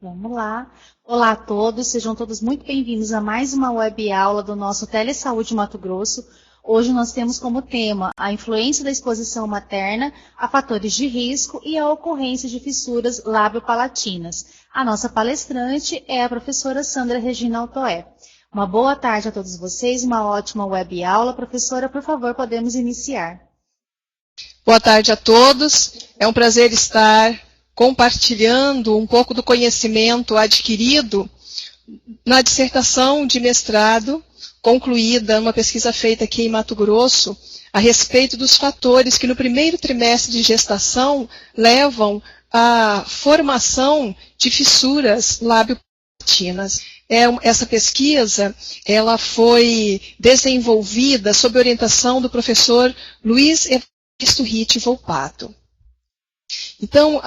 Vamos lá. Olá a todos, sejam todos muito bem-vindos a mais uma web aula do nosso Telesaúde Mato Grosso. Hoje nós temos como tema a influência da exposição materna a fatores de risco e a ocorrência de fissuras lábio-palatinas. A nossa palestrante é a professora Sandra Regina Altoé. Uma boa tarde a todos vocês, uma ótima web aula. Professora, por favor, podemos iniciar. Boa tarde a todos, é um prazer estar compartilhando um pouco do conhecimento adquirido na dissertação de mestrado, concluída numa pesquisa feita aqui em Mato Grosso, a respeito dos fatores que no primeiro trimestre de gestação levam à formação de fissuras lábio-palatinas. Essa pesquisa ela foi desenvolvida sob orientação do professor Luiz Evaristo Ritt Volpato. Então,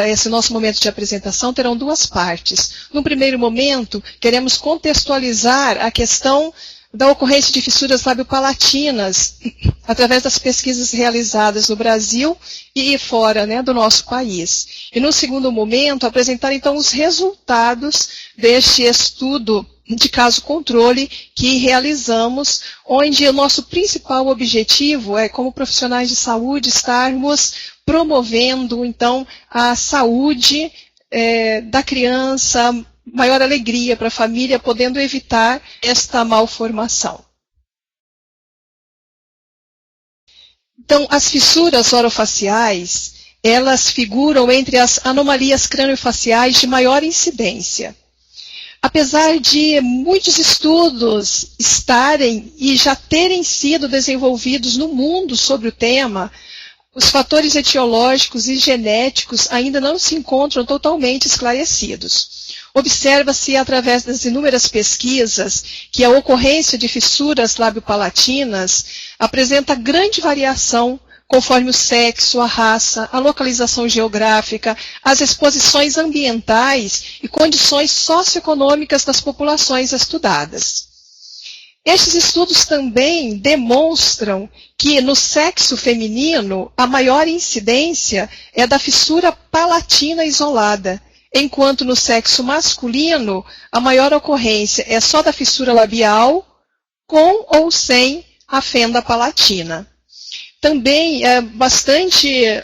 esse nosso momento de apresentação terão duas partes. No primeiro momento, queremos contextualizar a questão da ocorrência de fissuras lábio-palatinas através das pesquisas realizadas no Brasil e fora, do nosso país. E no segundo momento, apresentar então os resultados deste estudo de caso-controle que realizamos, onde o nosso principal objetivo é, como profissionais de saúde, estarmos promovendo, então, a saúde da criança, maior alegria para a família, podendo evitar esta malformação. Então, as fissuras orofaciais, elas figuram entre as anomalias craniofaciais de maior incidência. Apesar de muitos estudos estarem e já terem sido desenvolvidos no mundo sobre o tema, os fatores etiológicos e genéticos ainda não se encontram totalmente esclarecidos. Observa-se, através das inúmeras pesquisas, que a ocorrência de fissuras lábio-palatinas apresenta grande variação conforme o sexo, a raça, a localização geográfica, as exposições ambientais e condições socioeconômicas das populações estudadas. Estes estudos também demonstram que no sexo feminino a maior incidência é da fissura palatina isolada, enquanto no sexo masculino a maior ocorrência é só da fissura labial, com ou sem a fenda palatina. Também é bastante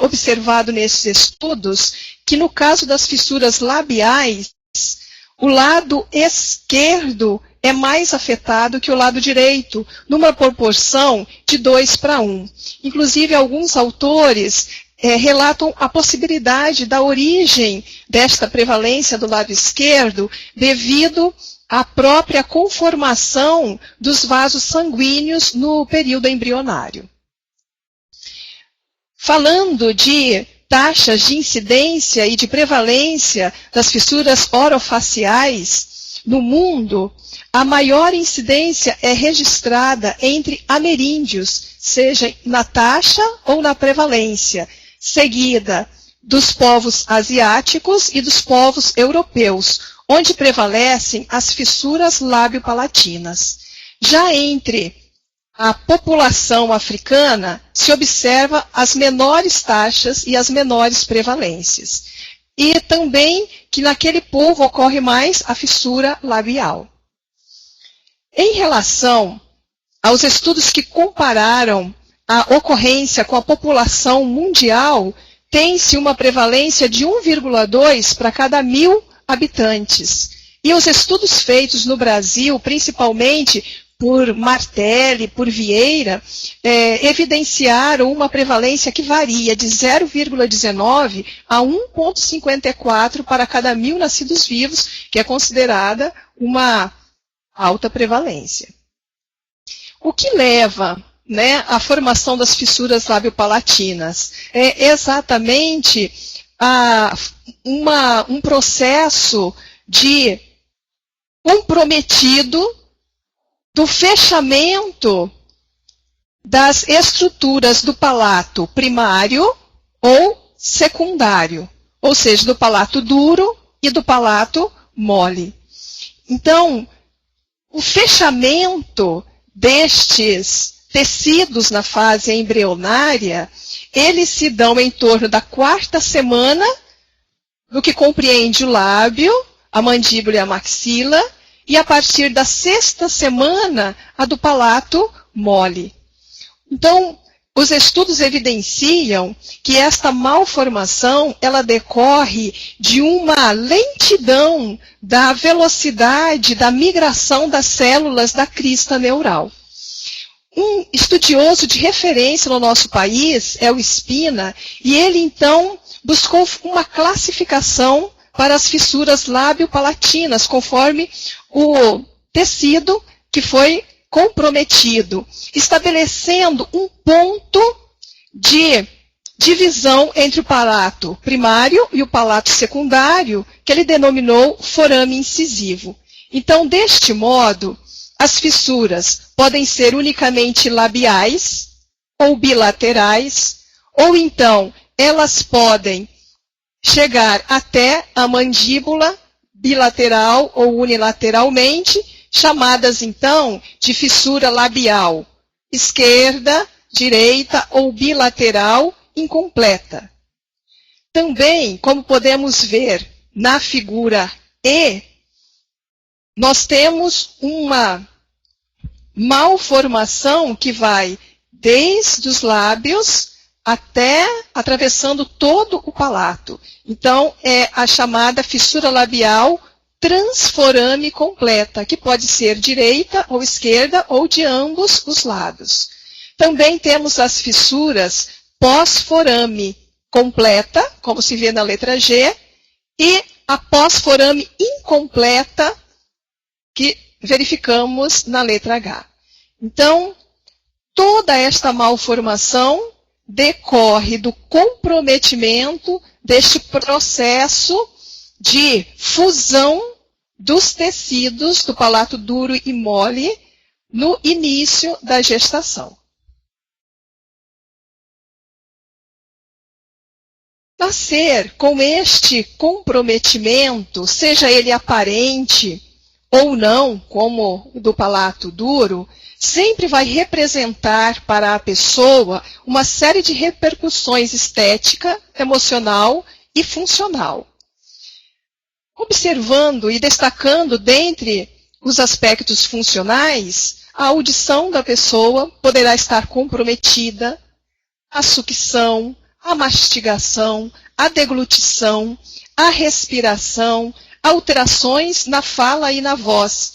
observado nesses estudos que no caso das fissuras labiais, o lado esquerdo é mais afetado que o lado direito, numa proporção de 2:1. Inclusive, alguns autores relatam a possibilidade da origem desta prevalência do lado esquerdo devido à própria conformação dos vasos sanguíneos no período embrionário. Falando de taxas de incidência e de prevalência das fissuras orofaciais no mundo, a maior incidência é registrada entre ameríndios, seja na taxa ou na prevalência, seguida dos povos asiáticos e dos povos europeus, onde prevalecem as fissuras lábio-palatinas. Já entre a população africana, se observa as menores taxas e as menores prevalências. E também que naquele povo ocorre mais a fissura labial. Em relação aos estudos que compararam a ocorrência com a população mundial, tem-se uma prevalência de 1,2 para cada 1.000 habitantes. E os estudos feitos no Brasil, principalmente por Martelli, por Vieira, evidenciaram uma prevalência que varia de 0,19 a 1,54 para cada 1.000 nascidos vivos, que é considerada uma alta prevalência. O que leva à formação das fissuras lábio-palatinas? É exatamente um processo de comprometido do fechamento das estruturas do palato primário ou secundário, ou seja, do palato duro e do palato mole. Então, o fechamento destes tecidos na fase embrionária, eles se dão em torno da 4ª semana no que compreende o lábio, a mandíbula e a maxila, e a partir da 6ª semana, a do palato mole. Então, os estudos evidenciam que esta malformação, ela decorre de uma lentidão da velocidade da migração das células da crista neural. Um estudioso de referência no nosso país é o Spina, e ele então buscou uma classificação para as fissuras lábio-palatinas, conforme o tecido que foi comprometido, estabelecendo um ponto de divisão entre o palato primário e o palato secundário, que ele denominou forame incisivo. Então, deste modo, as fissuras podem ser unicamente labiais ou bilaterais, ou então elas podem chegar até a mandíbula bilateral ou unilateralmente, chamadas então de fissura labial esquerda, direita ou bilateral incompleta. Também, como podemos ver na figura E, nós temos uma malformação que vai desde os lábios até atravessando todo o palato. Então, é a chamada fissura labial transforame completa, que pode ser direita ou esquerda ou de ambos os lados. Também temos as fissuras pós-forame completa, como se vê na letra G, e a pós-forame incompleta, que verificamos na letra H. Então, toda esta malformação decorre do comprometimento deste processo de fusão dos tecidos do palato duro e mole no início da gestação. Nascer com este comprometimento, seja ele aparente ou não, como o do palato duro, sempre vai representar para a pessoa uma série de repercussões estética, emocional e funcional. Observando e destacando dentre os aspectos funcionais, a audição da pessoa poderá estar comprometida, a sucção, a mastigação, a deglutição, a respiração, alterações na fala e na voz,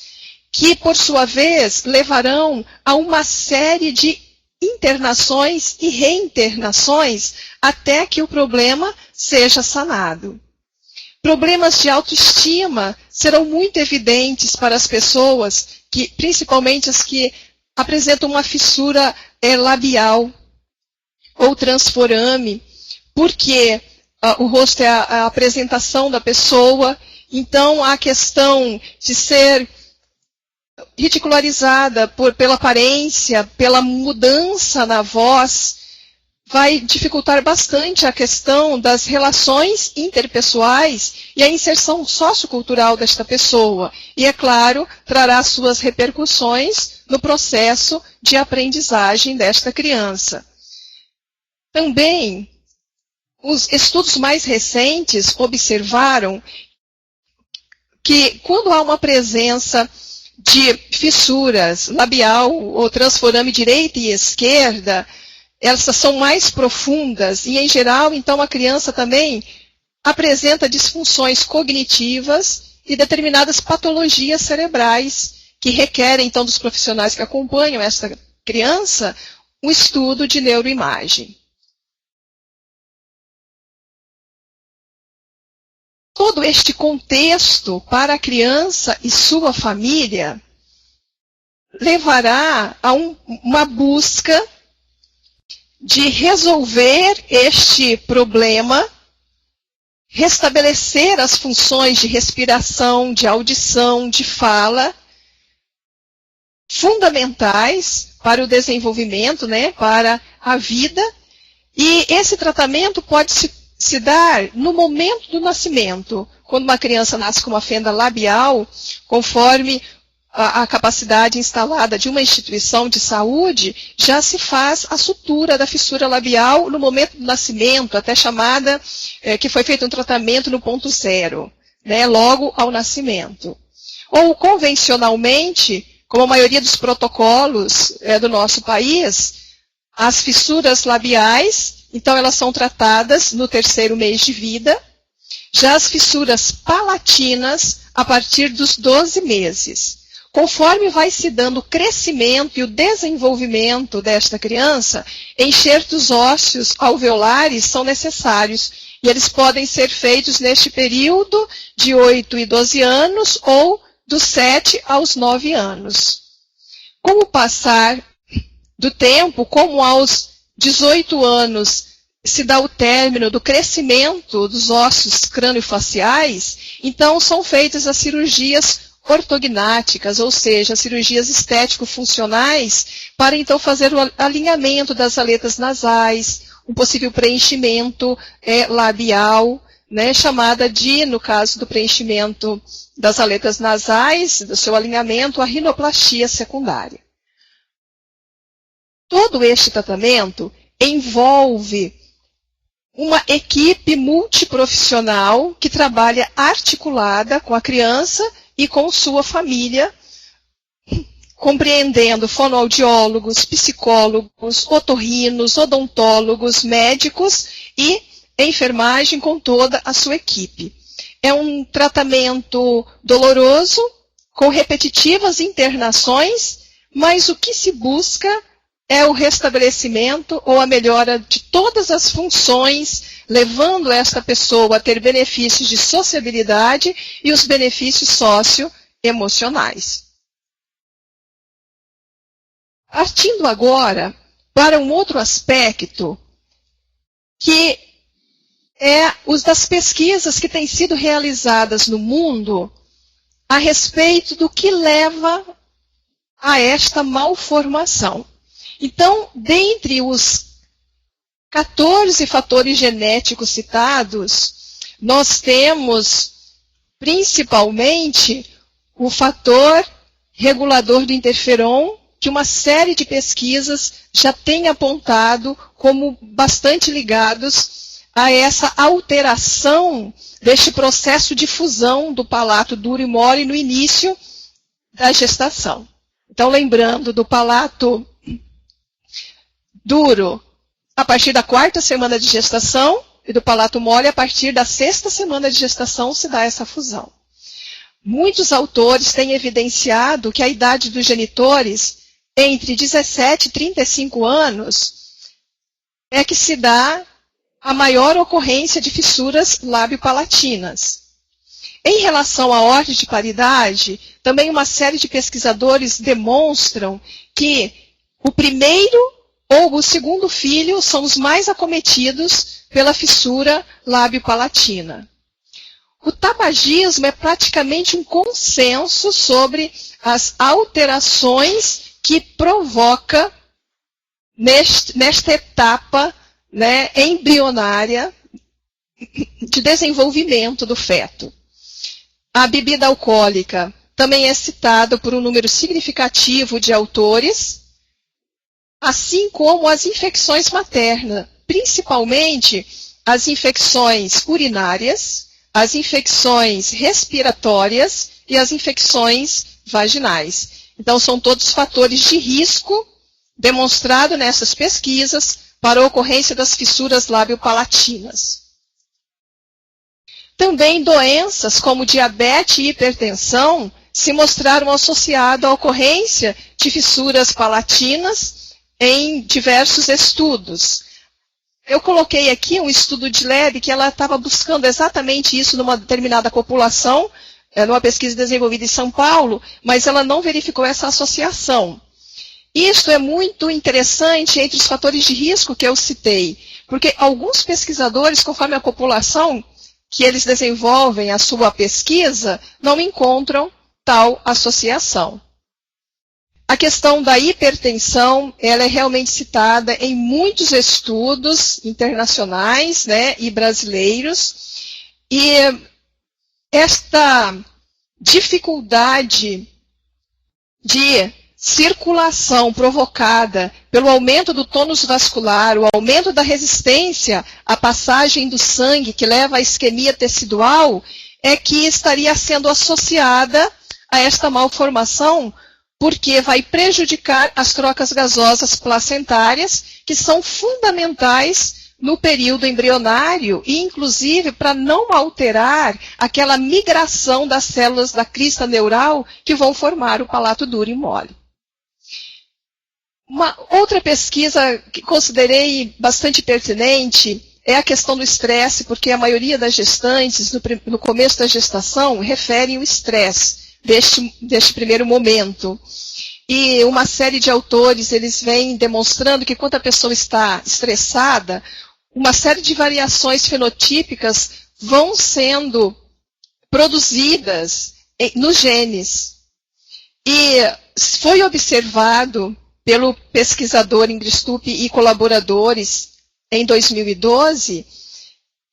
que, por sua vez, levarão a uma série de internações e reinternações até que o problema seja sanado. Problemas de autoestima serão muito evidentes para as pessoas, principalmente as que apresentam uma fissura labial ou transforame, porque o rosto é a apresentação da pessoa, então a questão de ser ridicularizada pela aparência, pela mudança na voz, vai dificultar bastante a questão das relações interpessoais e a inserção sociocultural desta pessoa. E, é claro, trará suas repercussões no processo de aprendizagem desta criança. Também, os estudos mais recentes observaram que, quando há uma presença de fissuras labial ou transforame direita e esquerda, essas são mais profundas e, em geral, então, a criança também apresenta disfunções cognitivas e determinadas patologias cerebrais que requerem, então, dos profissionais que acompanham essa criança, um estudo de neuroimagem. Todo este contexto para a criança e sua família levará a uma busca de resolver este problema, restabelecer as funções de respiração, de audição, de fala, fundamentais para o desenvolvimento, para a vida. E esse tratamento pode se dar no momento do nascimento, quando uma criança nasce com uma fenda labial, conforme a capacidade instalada de uma instituição de saúde, já se faz a sutura da fissura labial no momento do nascimento, até chamada, que foi feito um tratamento no ponto zero, né, logo ao nascimento. Ou convencionalmente, como a maioria dos protocolos do nosso país, as fissuras labiais, então elas são tratadas no 3º mês de vida, já as fissuras palatinas a partir dos 12 meses. Conforme vai se dando o crescimento e o desenvolvimento desta criança, enxertos ósseos alveolares são necessários e eles podem ser feitos neste período de 8 e 12 anos ou dos 7 aos 9 anos. Com o passar do tempo, como aos 18 anos se dá o término do crescimento dos ossos craniofaciais, então são feitas as cirurgias ortognáticas, ou seja, as cirurgias estético-funcionais, para então fazer o alinhamento das aletas nasais, um possível preenchimento labial, né, chamada de, no caso do preenchimento das aletas nasais, do seu alinhamento, a rinoplastia secundária. Todo este tratamento envolve uma equipe multiprofissional que trabalha articulada com a criança e com sua família, compreendendo fonoaudiólogos, psicólogos, otorrinos, odontólogos, médicos e enfermagem com toda a sua equipe. É um tratamento doloroso, com repetitivas internações, mas o que se busca é o restabelecimento ou a melhora de todas as funções, levando esta pessoa a ter benefícios de sociabilidade e os benefícios socioemocionais. Partindo agora para um outro aspecto, que é os das pesquisas que têm sido realizadas no mundo a respeito do que leva a esta malformação. Então, dentre os 14 fatores genéticos citados, nós temos principalmente o fator regulador do interferon, que uma série de pesquisas já tem apontado como bastante ligados a essa alteração deste processo de fusão do palato duro e mole no início da gestação. Então, lembrando do palato duro a partir da 4ª semana de gestação e do palato mole a partir da 6ª semana de gestação se dá essa fusão. Muitos autores têm evidenciado que a idade dos genitores, entre 17 e 35 anos, é que se dá a maior ocorrência de fissuras lábio-palatinas. Em relação à ordem de paridade, também uma série de pesquisadores demonstram que o primeiro ou o segundo filho são os mais acometidos pela fissura lábio-palatina. O tabagismo é praticamente um consenso sobre as alterações que provoca nesta etapa, né, embrionária de desenvolvimento do feto. A bebida alcoólica também é citada por um número significativo de autores, assim como as infecções maternas, principalmente as infecções urinárias, as infecções respiratórias e as infecções vaginais. Então, são todos fatores de risco demonstrado nessas pesquisas para a ocorrência das fissuras lábio-palatinas. Também doenças como diabetes e hipertensão se mostraram associadas à ocorrência de fissuras palatinas em diversos estudos. Eu coloquei aqui um estudo de Leb que ela estava buscando exatamente isso numa determinada população, numa pesquisa desenvolvida em São Paulo, mas ela não verificou essa associação. Isto é muito interessante entre os fatores de risco que eu citei, porque alguns pesquisadores, conforme a população que eles desenvolvem a sua pesquisa, não encontram tal associação. A questão da hipertensão, ela é realmente citada em muitos estudos internacionais, né, e brasileiros, e esta dificuldade de circulação provocada pelo aumento do tônus vascular, o aumento da resistência à passagem do sangue que leva à isquemia tecidual, é que estaria sendo associada a esta malformação, porque vai prejudicar as trocas gasosas placentárias, que são fundamentais no período embrionário e, inclusive, para não alterar aquela migração das células da crista neural que vão formar o palato duro e mole. Uma outra pesquisa que considerei bastante pertinente é a questão do estresse, porque a maioria das gestantes, no começo da gestação, referem o estresse deste primeiro momento. E uma série de autores, eles vêm demonstrando que quando a pessoa está estressada, uma série de variações fenotípicas vão sendo produzidas nos genes. E foi observado pelo pesquisador Ingrid Stupp e colaboradores em 2012,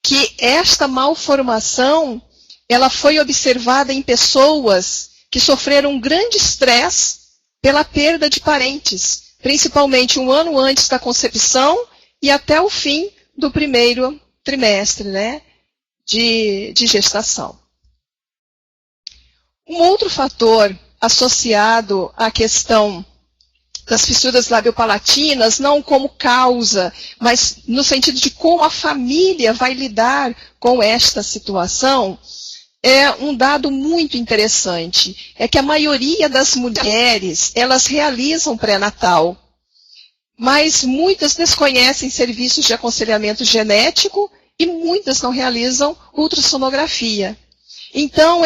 que esta malformação ela foi observada em pessoas que sofreram um grande estresse pela perda de parentes, principalmente um ano antes da concepção e até o fim do primeiro trimestre, né, de gestação. Um outro fator associado à questão das fissuras labiopalatinas, não como causa, mas no sentido de como a família vai lidar com esta situação, é um dado muito interessante. É que a maioria das mulheres, elas realizam pré-natal, mas muitas desconhecem serviços de aconselhamento genético e muitas não realizam ultrassonografia. Então,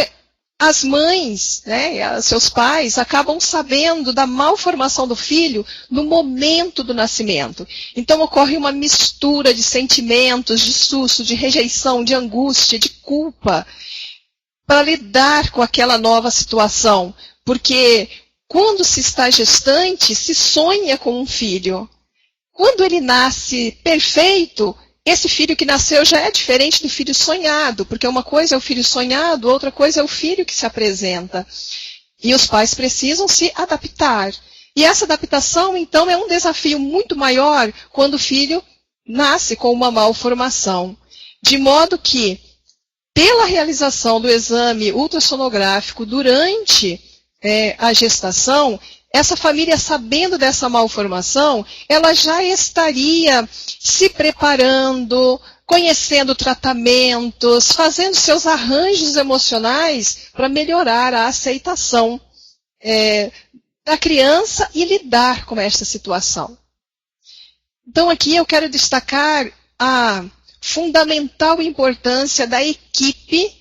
as mães, né, seus pais, acabam sabendo da malformação do filho no momento do nascimento. Então ocorre uma mistura de sentimentos, de susto, de rejeição, de angústia, de culpa, para lidar com aquela nova situação. Porque quando se está gestante, se sonha com um filho. Quando ele nasce perfeito, esse filho que nasceu já é diferente do filho sonhado, porque uma coisa é o filho sonhado, outra coisa é o filho que se apresenta. E os pais precisam se adaptar. E essa adaptação, então, é um desafio muito maior quando o filho nasce com uma malformação. De modo que, pela realização do exame ultrassonográfico durante a gestação, essa família, sabendo dessa malformação, ela já estaria se preparando, conhecendo tratamentos, fazendo seus arranjos emocionais para melhorar a aceitação da criança e lidar com esta situação. Então, aqui eu quero destacar a fundamental importância da equipe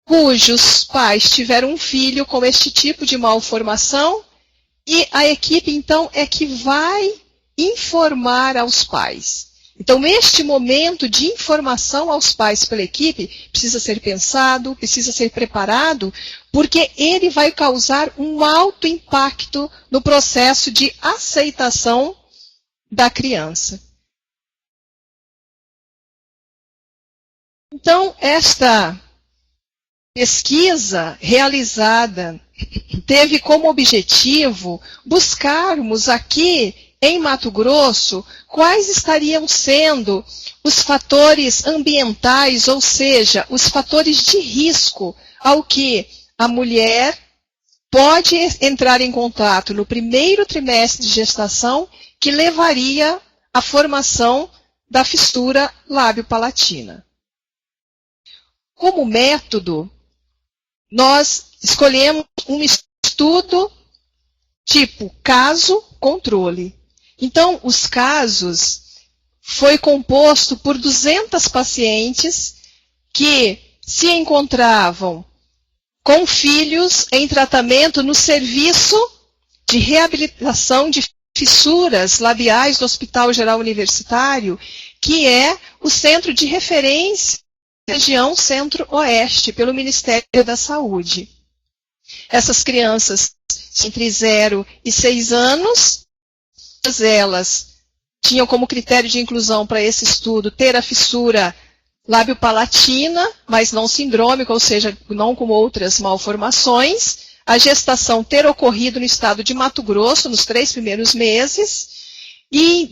cujos pais tiveram um filho com este tipo de malformação, e a equipe, então, é que vai informar aos pais. Então, este momento de informação aos pais pela equipe precisa ser pensado, precisa ser preparado, porque ele vai causar um alto impacto no processo de aceitação da criança. Então, esta pesquisa realizada teve como objetivo buscarmos aqui em Mato Grosso quais estariam sendo os fatores ambientais, ou seja, os fatores de risco ao que a mulher pode entrar em contato no primeiro trimestre de gestação, que levaria à formação da fissura lábio-palatina. Como método, nós escolhemos um estudo tipo caso-controle. Então, os casos foi composto por 200 pacientes que se encontravam com filhos em tratamento no serviço de reabilitação de fissuras labiais do Hospital Geral Universitário, que é o centro de referência região centro-oeste, pelo Ministério da Saúde. Essas crianças entre 0 e 6 anos, todas elas tinham como critério de inclusão para esse estudo ter a fissura lábio-palatina, mas não sindrômica, ou seja, não como outras malformações. a gestação ter ocorrido no estado de Mato Grosso, nos 3 primeiros meses, e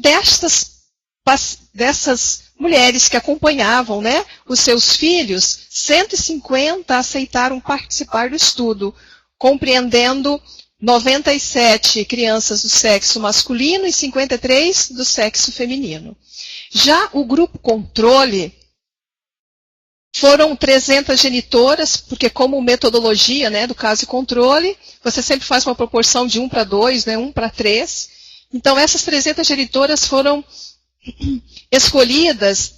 dessas mulheres que acompanhavam, né, os seus filhos, 150 aceitaram participar do estudo, compreendendo 97 crianças do sexo masculino e 53 do sexo feminino. Já o grupo controle foram 300 genitoras, porque como metodologia, né, do caso de controle, você sempre faz uma proporção de 1 para 2, né, 1 para 3. Então, essas 300 genitoras foram escolhidas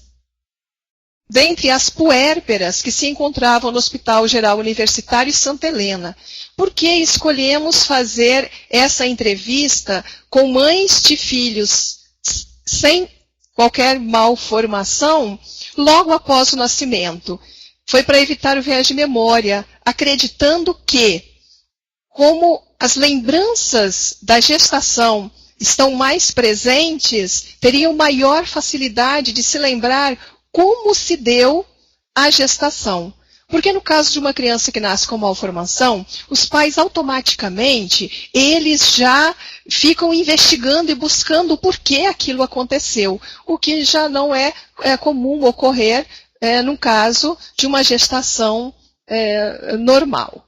dentre as puérperas que se encontravam no Hospital Geral Universitário Santa Helena. Por que escolhemos fazer essa entrevista com mães de filhos sem qualquer malformação logo após o nascimento? Foi para evitar o viés de memória, acreditando que, como as lembranças da gestação estão mais presentes, teriam maior facilidade de se lembrar como se deu a gestação. Porque no caso de uma criança que nasce com malformação, os pais automaticamente, eles já ficam investigando e buscando o porquê aquilo aconteceu, o que já não é comum ocorrer no caso de uma gestação normal.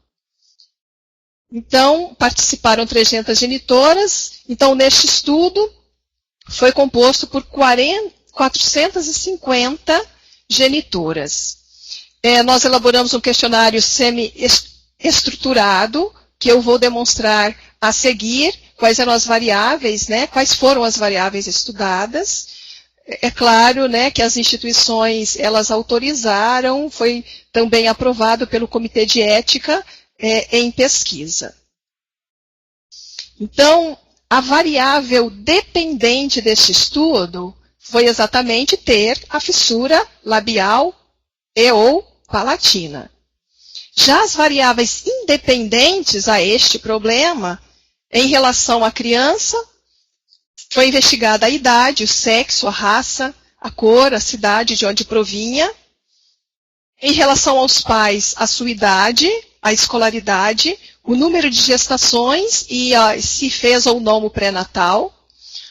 Então, participaram 300 genitoras. Então, neste estudo, foi composto por 450 genitoras. Nós elaboramos um questionário semi-estruturado, que eu vou demonstrar a seguir, quais eram as variáveis, né? Quais foram as variáveis estudadas. É claro, né, que as instituições, elas autorizaram, foi também aprovado pelo Comitê de Ética em pesquisa. Então, a variável dependente deste estudo foi exatamente ter a fissura labial e ou palatina. Já as variáveis independentes a este problema, em relação à criança, foi investigada a idade, o sexo, a raça, a cor, a cidade de onde provinha. Em relação aos pais, a sua idade, a escolaridade, o número de gestações e se fez ou não o pré-natal.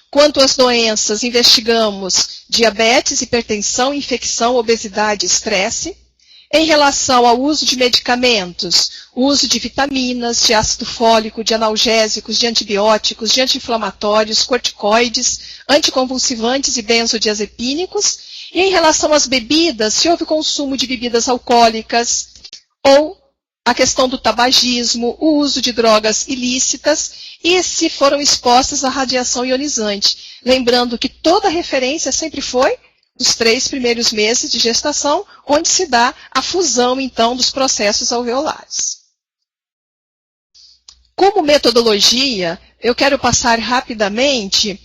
Quanto às doenças, investigamos diabetes, hipertensão, infecção, obesidade e estresse. Em relação ao uso de medicamentos, o uso de vitaminas, de ácido fólico, de analgésicos, de antibióticos, de anti-inflamatórios, corticoides, anticonvulsivantes e benzodiazepínicos. E em relação às bebidas, se houve consumo de bebidas alcoólicas ou a questão do tabagismo, o uso de drogas ilícitas e se foram expostas à radiação ionizante. Lembrando que toda referência sempre foi os 3 primeiros meses de gestação, onde se dá a fusão, então, dos processos alveolares. Como metodologia, eu quero passar rapidamente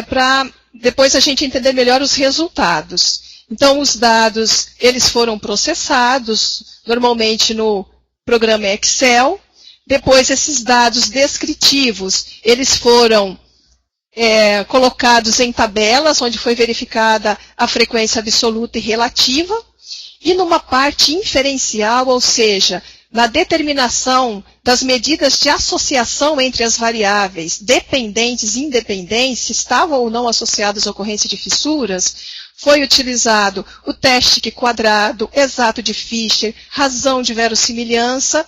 para depois a gente entender melhor os resultados. Então, os dados, eles foram processados, normalmente no programa Excel. Depois, esses dados descritivos, eles foram colocados em tabelas, onde foi verificada a frequência absoluta e relativa. E numa parte inferencial, ou seja, na determinação das medidas de associação entre as variáveis dependentes e independentes, se estavam ou não associadas à ocorrência de fissuras, foi utilizado o teste quadrado, exato de Fischer, razão de verossimilhança,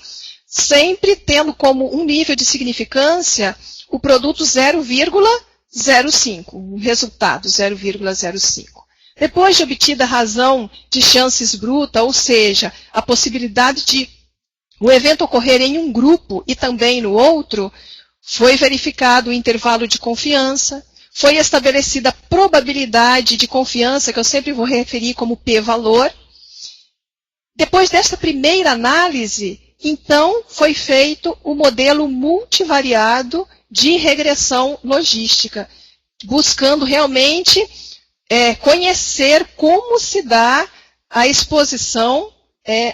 sempre tendo como um nível de significância o produto 0,05, o resultado 0,05. Depois de obtida a razão de chances bruta, ou seja, a possibilidade de o evento ocorrer em um grupo e também no outro, foi verificado o intervalo de confiança, foi estabelecida a probabilidade de confiança, que eu sempre vou referir como p-valor. Depois dessa primeira análise, então, foi feito o modelo multivariado de regressão logística, buscando realmente conhecer como se dá a exposição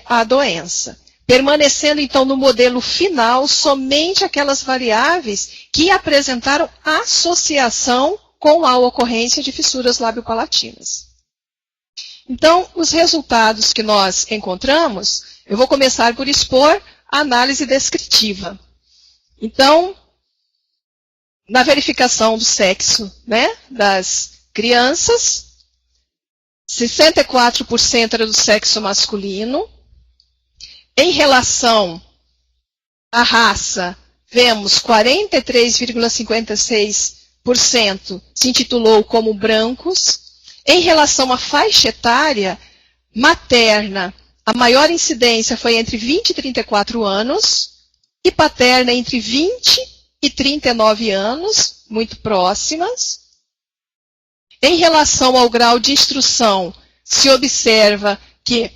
à doença. Permanecendo, então, no modelo final, somente aquelas variáveis que apresentaram associação com a ocorrência de fissuras labiopalatinas. Então, os resultados que nós encontramos, eu vou começar por expor a análise descritiva. Então, na verificação do sexo, né, das crianças, 64% era do sexo masculino. Em relação à raça, vemos 43,56% se intitulou como brancos. Em relação à faixa etária materna, a maior incidência foi entre 20 e 34 anos, e paterna entre 20 e 39 anos, muito próximas. Em relação ao grau de instrução, se observa que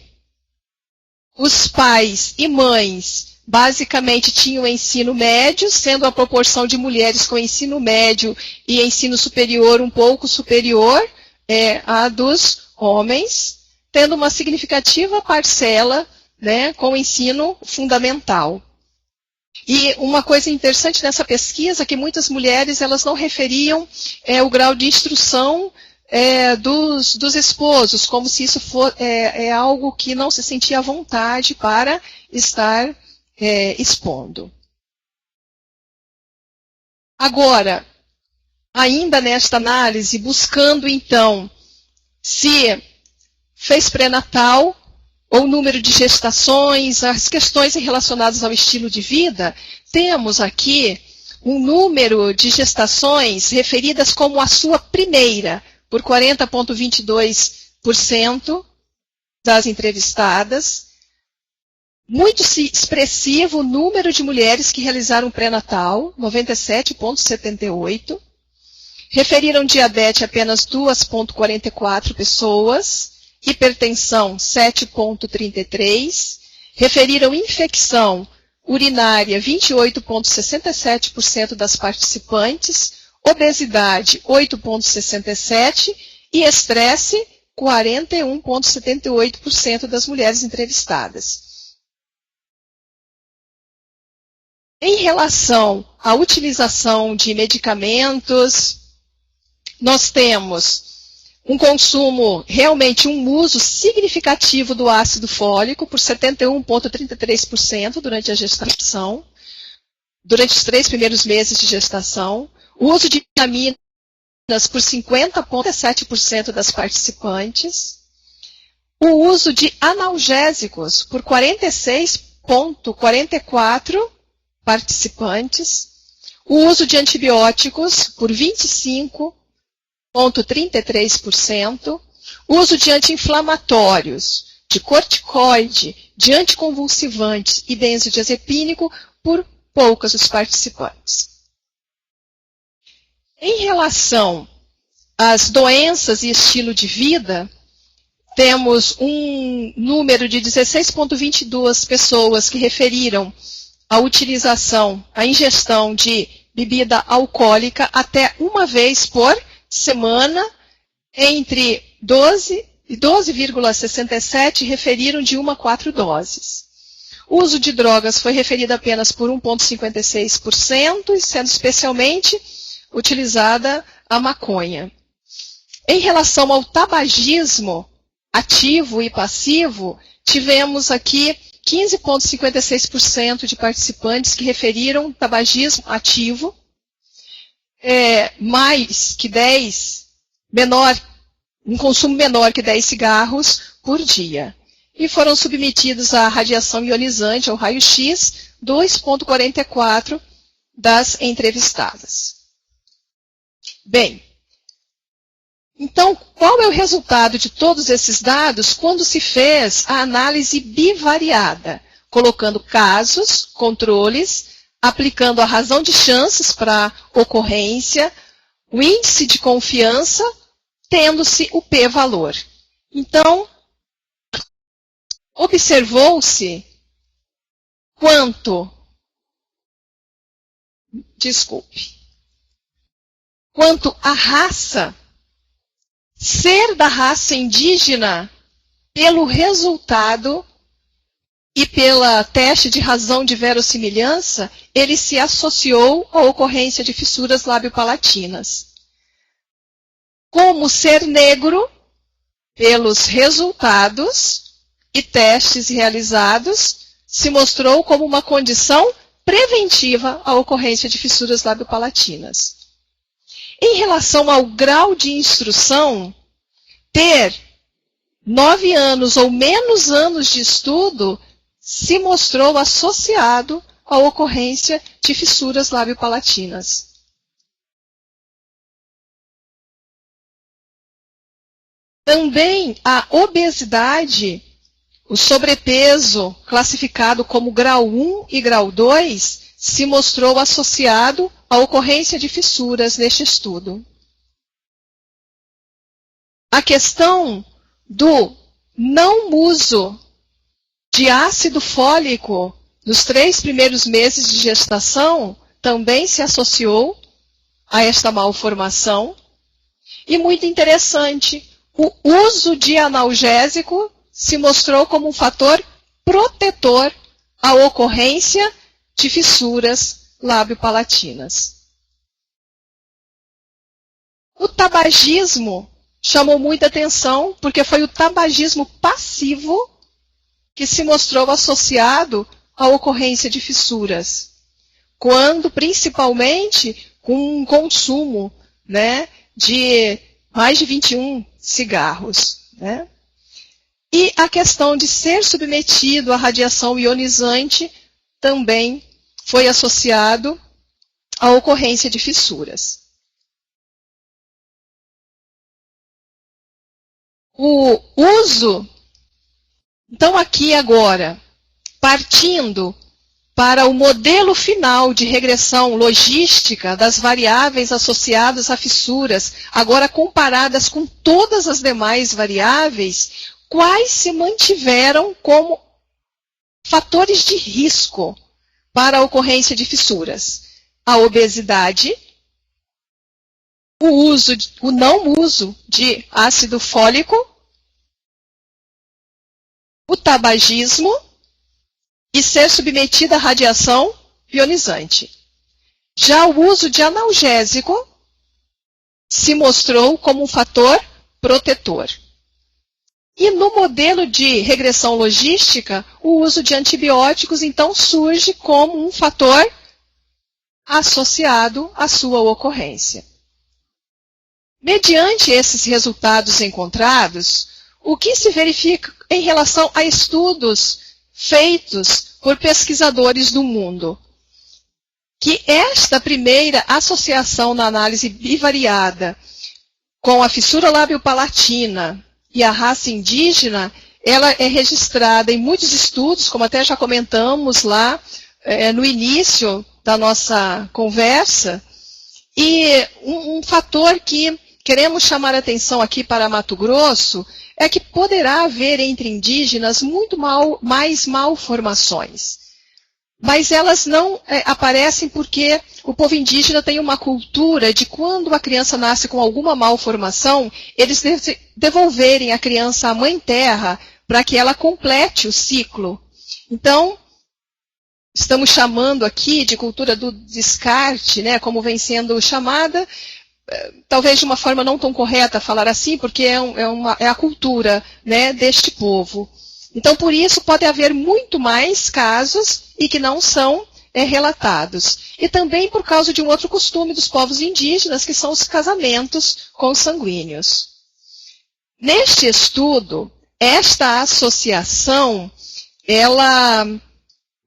os pais e mães basicamente tinham ensino médio, sendo a proporção de mulheres com ensino médio e ensino superior um pouco superior à dos homens, tendo uma significativa parcela, né, com ensino fundamental. E uma coisa interessante nessa pesquisa é que muitas mulheres elas não referiam o grau de instrução dos esposos, como se isso for algo que não se sentia à vontade para estar expondo. Agora, ainda nesta análise, buscando então se fez pré-natal ou número de gestações, as questões relacionadas ao estilo de vida, temos aqui um número de gestações referidas como a sua primeira, por 40,22% das entrevistadas. Muito expressivo o número de mulheres que realizaram pré-natal, 97,78%. Referiram diabetes apenas 2,44 pessoas. Hipertensão, 7,33%. Referiram infecção urinária, 28,67% das participantes. Obesidade, 8,67%. E estresse, 41,78% das mulheres entrevistadas. Em relação à utilização de medicamentos, nós temos um consumo, realmente um uso significativo do ácido fólico, por 71,33% durante a gestação, durante os 3 primeiros meses de gestação. O uso de vitaminas por 50,7% das participantes. O uso de analgésicos por 46,44% participantes. O uso de antibióticos por 25,33%. O uso de anti-inflamatórios, de corticoide, de anticonvulsivantes e benzodiazepínico por poucas dos participantes. Em relação às doenças e estilo de vida, temos um número de 16,22 pessoas que referiram a utilização, a ingestão de bebida alcoólica até uma vez por semana, entre 12 e 12,67 referiram de 1 a 4 doses. O uso de drogas foi referido apenas por 1,56%, e sendo especialmente utilizada a maconha. Em relação ao tabagismo ativo e passivo, tivemos aqui 15,56% de participantes que referiram tabagismo ativo, mais que 10, um consumo menor que 10 cigarros por dia. E foram submetidos à radiação ionizante, ao raio-x, 2,44% das entrevistadas. Bem, então, qual é o resultado de todos esses dados quando se fez a análise bivariada, colocando casos, controles, aplicando a razão de chances para ocorrência, o índice de confiança, tendo-se o p-valor. Então, observou-se quanto à raça, ser da raça indígena, pelo resultado e pela teste de razão de verossimilhança, ele se associou à ocorrência de fissuras lábio-palatinas. Como ser negro, pelos resultados e testes realizados, se mostrou como uma condição preventiva à ocorrência de fissuras labiopalatinas. Em relação ao grau de instrução, ter 9 anos ou menos anos de estudo se mostrou associado à ocorrência de fissuras labiopalatinas. Também a obesidade, o sobrepeso, classificado como grau 1 e grau 2, se mostrou associado à ocorrência de fissuras neste estudo. A questão do não uso de ácido fólico nos 3 primeiros meses de gestação também se associou a esta malformação. E muito interessante, o uso de analgésico se mostrou como um fator protetor à ocorrência de fissuras labiopalatinas. O tabagismo chamou muita atenção, porque foi o tabagismo passivo que se mostrou associado à ocorrência de fissuras, quando principalmente com um consumo, né, de mais de 21 cigarros. Né? E a questão de ser submetido à radiação ionizante também foi associado à ocorrência de fissuras. O uso, então aqui agora, partindo para o modelo final de regressão logística das variáveis associadas a fissuras, agora comparadas com todas as demais variáveis, quais se mantiveram como fatores de risco para a ocorrência de fissuras? A obesidade, o não uso de ácido fólico, o tabagismo e ser submetida à radiação ionizante. Já o uso de analgésico se mostrou como um fator protetor. E no modelo de regressão logística, o uso de antibióticos, então, surge como um fator associado à sua ocorrência. Mediante esses resultados encontrados, o que se verifica em relação a estudos feitos por pesquisadores do mundo? Que esta primeira associação na análise bivariada com a fissura labiopalatina e a raça indígena, ela é registrada em muitos estudos, como até já comentamos lá no início da nossa conversa, e um fator que queremos chamar a atenção aqui para Mato Grosso é que poderá haver entre indígenas muito mais malformações. Mas elas não aparecem porque o povo indígena tem uma cultura de quando a criança nasce com alguma malformação, eles devolverem a criança à mãe terra para que ela complete o ciclo. Então, estamos chamando aqui de cultura do descarte, né, como vem sendo chamada, talvez de uma forma não tão correta falar assim, porque é a cultura, né, deste povo. Então, por isso, pode haver muito mais casos e que não são relatados. E também por causa de um outro costume dos povos indígenas, que são os casamentos consanguíneos. Neste estudo, esta associação, ela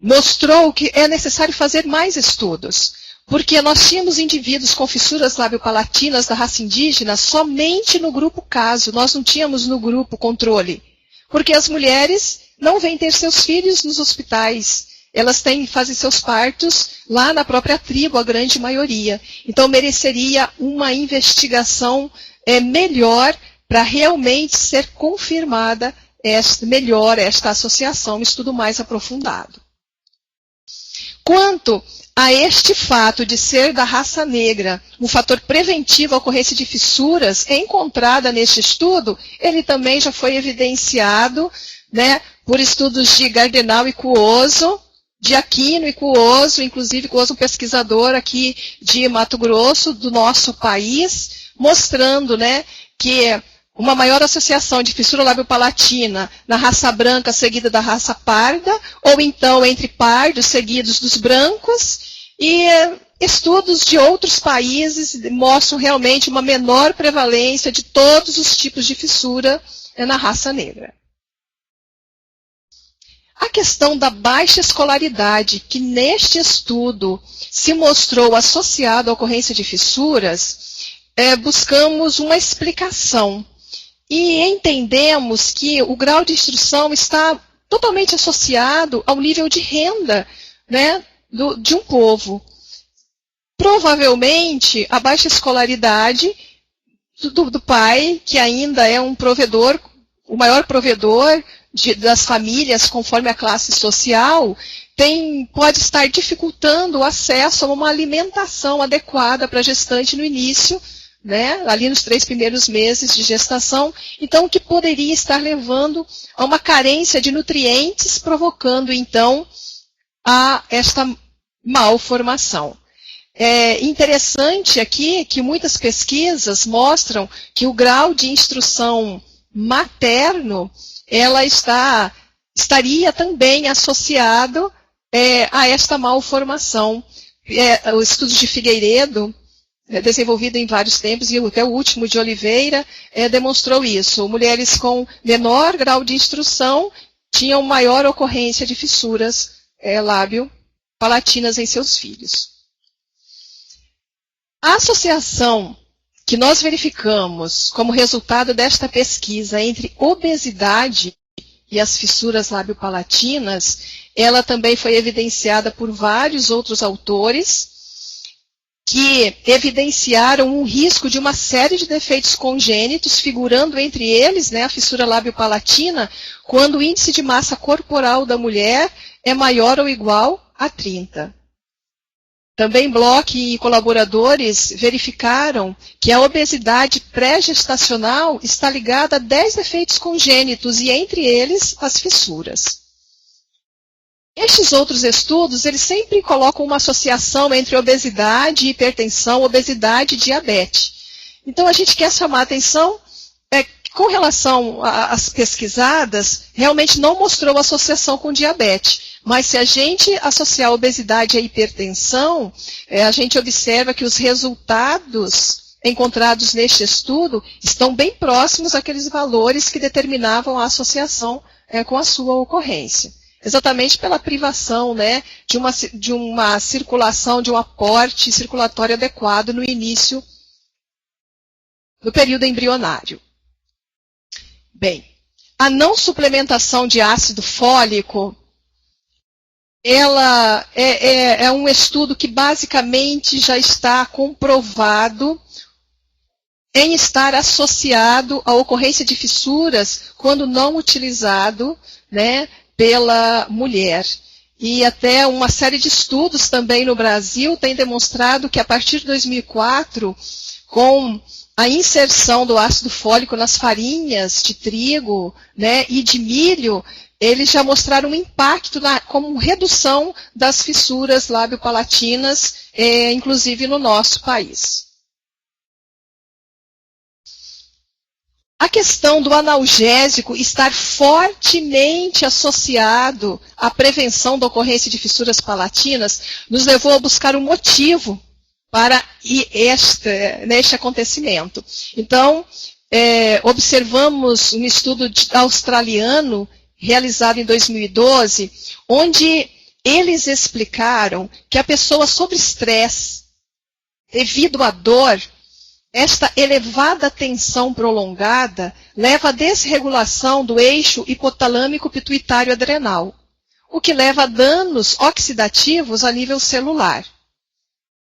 mostrou que é necessário fazer mais estudos. Porque nós tínhamos indivíduos com fissuras labiopalatinas da raça indígena somente no grupo caso, nós não tínhamos no grupo controle. Porque as mulheres não vêm ter seus filhos nos hospitais, elas fazem seus partos lá na própria tribo, a grande maioria. Então mereceria uma investigação melhor para realmente ser confirmada melhor esta associação, um estudo mais aprofundado. Quanto a este fato de ser da raça negra um fator preventivo à ocorrência de fissuras encontrada neste estudo, ele também já foi evidenciado, né, por estudos de Gardenal e Cuozo, de Aquino e Cuozo, inclusive Cuozo, um pesquisador aqui de Mato Grosso, do nosso país, mostrando, né, que uma maior associação de fissura lábio-palatina na raça branca seguida da raça parda, ou então entre pardos seguidos dos brancos, e estudos de outros países mostram realmente uma menor prevalência de todos os tipos de fissura na raça negra. A questão da baixa escolaridade, que neste estudo se mostrou associada à ocorrência de fissuras, buscamos uma explicação. E entendemos que o grau de instrução está totalmente associado ao nível de renda, né, de um povo. Provavelmente, a baixa escolaridade do pai, que ainda é um provedor, o maior provedor das famílias conforme a classe social, pode estar dificultando o acesso a uma alimentação adequada para a gestante no início, né, ali nos 3 primeiros meses de gestação, então que poderia estar levando a uma carência de nutrientes, provocando então a esta malformação. É interessante aqui que muitas pesquisas mostram que o grau de instrução materno estaria também associado a esta malformação. O estudo de Figueiredo, desenvolvido em vários tempos, e até o último de Oliveira, demonstrou isso. Mulheres com menor grau de instrução tinham maior ocorrência de fissuras lábio-palatinas em seus filhos. A associação que nós verificamos como resultado desta pesquisa entre obesidade e as fissuras lábio-palatinas, ela também foi evidenciada por vários outros autores que evidenciaram um risco de uma série de defeitos congênitos, figurando entre eles, né, a fissura lábio-palatina, quando o índice de massa corporal da mulher é maior ou igual a 30. Também Bloch e colaboradores verificaram que a obesidade pré-gestacional está ligada a 10 defeitos congênitos, e entre eles as fissuras. Estes outros estudos, eles sempre colocam uma associação entre obesidade e hipertensão, obesidade e diabetes. Então a gente quer chamar a atenção com relação às pesquisadas, realmente não mostrou associação com diabetes. Mas se a gente associar a obesidade à hipertensão, a gente observa que os resultados encontrados neste estudo estão bem próximos àqueles valores que determinavam a associação com a sua ocorrência. Exatamente pela privação, né, de uma circulação, de um aporte circulatório adequado no início do período embrionário. Bem, a não suplementação de ácido fólico, ela é um estudo que basicamente já está comprovado em estar associado à ocorrência de fissuras quando não utilizado, né, pela mulher. E até uma série de estudos também no Brasil tem demonstrado que a partir de 2004, com a inserção do ácido fólico nas farinhas de trigo, né, e de milho, eles já mostraram um impacto como redução das fissuras lábio-palatinas, inclusive no nosso país. A questão do analgésico estar fortemente associado à prevenção da ocorrência de fissuras palatinas nos levou a buscar um motivo para este acontecimento. Então, observamos um estudo australiano realizado em 2012, onde eles explicaram que a pessoa sob estresse, devido à dor, esta elevada tensão prolongada leva à desregulação do eixo hipotalâmico pituitário adrenal, o que leva a danos oxidativos a nível celular,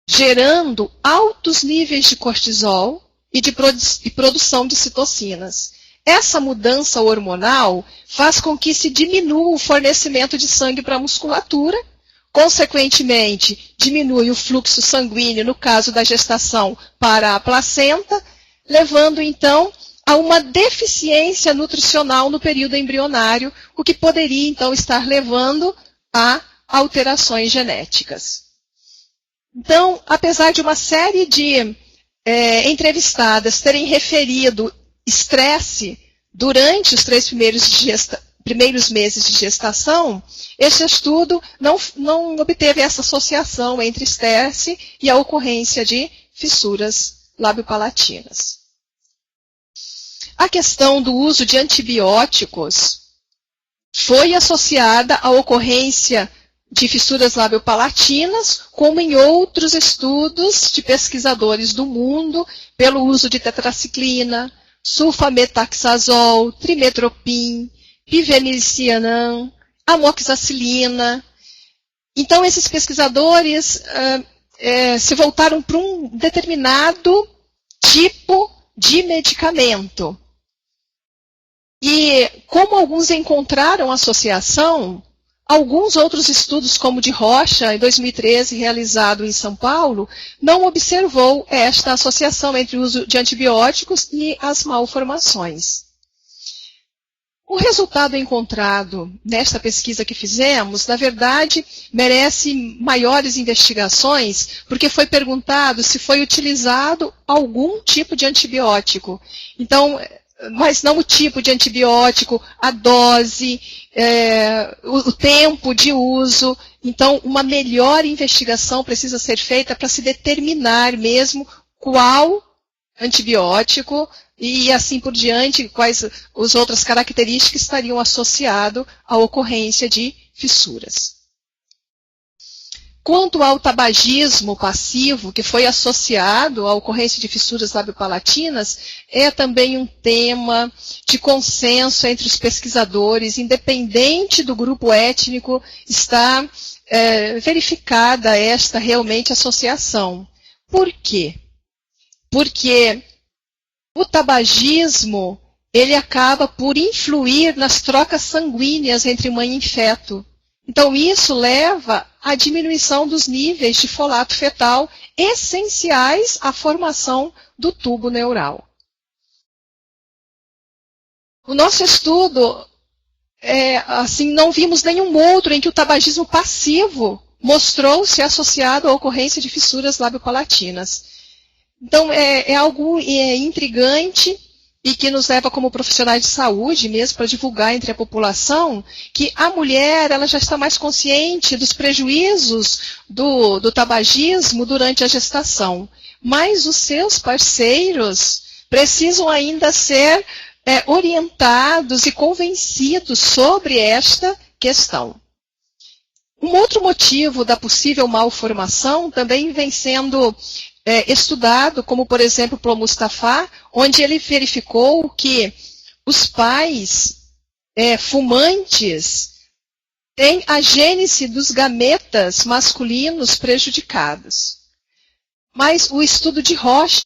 gerando altos níveis de cortisol e de produção de citocinas. Essa mudança hormonal faz com que se diminua o fornecimento de sangue para a musculatura, consequentemente, diminui o fluxo sanguíneo, no caso da gestação, para a placenta, levando, então, a uma deficiência nutricional no período embrionário, o que poderia, então, estar levando a alterações genéticas. Então, apesar de uma série de entrevistadas terem referido estresse durante os 3 primeiros meses de gestação, este estudo não obteve essa associação entre estresse e a ocorrência de fissuras labiopalatinas. A questão do uso de antibióticos foi associada à ocorrência de fissuras labiopalatinas, como em outros estudos de pesquisadores do mundo, pelo uso de tetraciclina, sulfametaxazol, trimetoprim, pivenicianam, amoxicilina. Então, esses pesquisadores se voltaram para um determinado tipo de medicamento. E como alguns encontraram associação, alguns outros estudos, como o de Rocha, em 2013, realizado em São Paulo, não observou esta associação entre o uso de antibióticos e as malformações. O resultado encontrado nesta pesquisa que fizemos, na verdade, merece maiores investigações, porque foi perguntado se foi utilizado algum tipo de antibiótico. Então, mas não o tipo de antibiótico, a dose, o tempo de uso. Então, uma melhor investigação precisa ser feita para se determinar mesmo qual antibiótico e assim por diante, quais as outras características estariam associadas à ocorrência de fissuras. Quanto ao tabagismo passivo, que foi associado à ocorrência de fissuras labiopalatinas, é também um tema de consenso entre os pesquisadores, independente do grupo étnico, está verificada esta realmente associação. Por quê? Porque o tabagismo, ele acaba por influir nas trocas sanguíneas entre mãe e feto. Então, isso leva à diminuição dos níveis de folato fetal essenciais à formação do tubo neural. O nosso estudo, não vimos nenhum outro em que o tabagismo passivo mostrou-se associado à ocorrência de fissuras labiopalatinas. Então, é algo intrigante e que nos leva como profissionais de saúde mesmo para divulgar entre a população que a mulher ela já está mais consciente dos prejuízos do tabagismo durante a gestação. Mas os seus parceiros precisam ainda ser orientados e convencidos sobre esta questão. Um outro motivo da possível malformação também vem sendo estudado, como por exemplo pelo Mustafa, onde ele verificou que os pais fumantes têm a gênese dos gametas masculinos prejudicados. Mas o estudo de Rocha,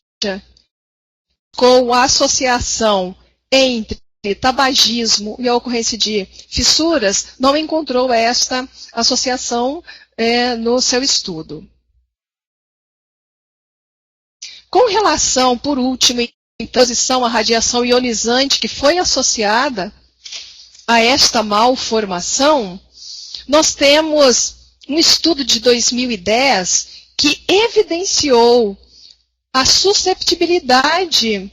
com a associação entre tabagismo e a ocorrência de fissuras, não encontrou esta associação no seu estudo. Com relação, por último, em exposição à radiação ionizante que foi associada a esta malformação, nós temos um estudo de 2010 que evidenciou a susceptibilidade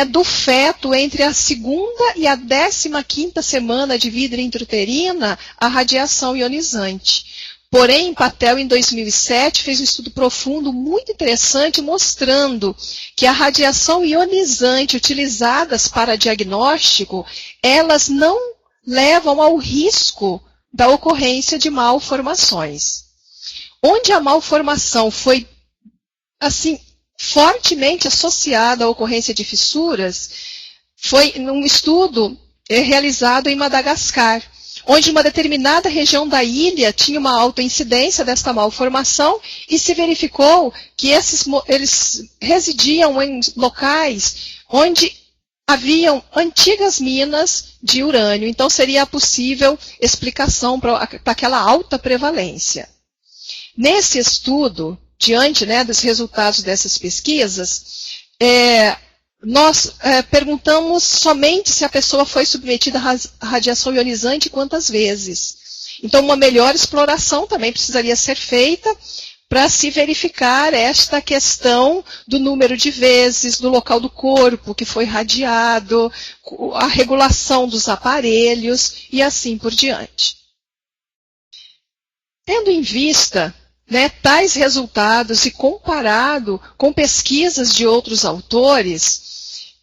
do feto entre a 2ª e a 15ª semana de vida intrauterina à radiação ionizante. Porém, Patel, em 2007, fez um estudo profundo, muito interessante, mostrando que a radiação ionizante utilizadas para diagnóstico, elas não levam ao risco da ocorrência de malformações. Onde a malformação foi, fortemente associada à ocorrência de fissuras, foi num estudo realizado em Madagascar, onde uma determinada região da ilha tinha uma alta incidência desta malformação e se verificou que eles residiam em locais onde haviam antigas minas de urânio. Então, seria a possível explicação para aquela alta prevalência. Nesse estudo, diante dos resultados dessas pesquisas, nós perguntamos somente se a pessoa foi submetida à radiação ionizante e quantas vezes. Então, uma melhor exploração também precisaria ser feita para se verificar esta questão do número de vezes, do local do corpo que foi radiado, a regulação dos aparelhos e assim por diante. Tendo em vista, né, tais resultados e comparado com pesquisas de outros autores,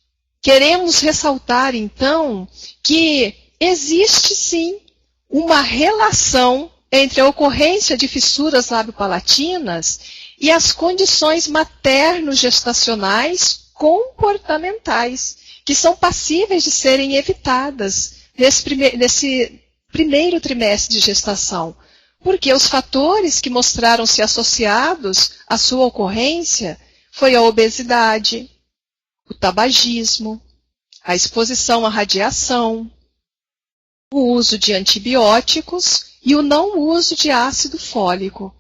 queremos ressaltar, então, que existe, sim, uma relação entre a ocorrência de fissuras labiopalatinas e as condições materno-gestacionais comportamentais, que são passíveis de serem evitadas nesse primeiro trimestre de gestação. Porque os fatores que mostraram-se associados à sua ocorrência foi a obesidade, o tabagismo, a exposição à radiação, o uso de antibióticos e o não uso de ácido fólico.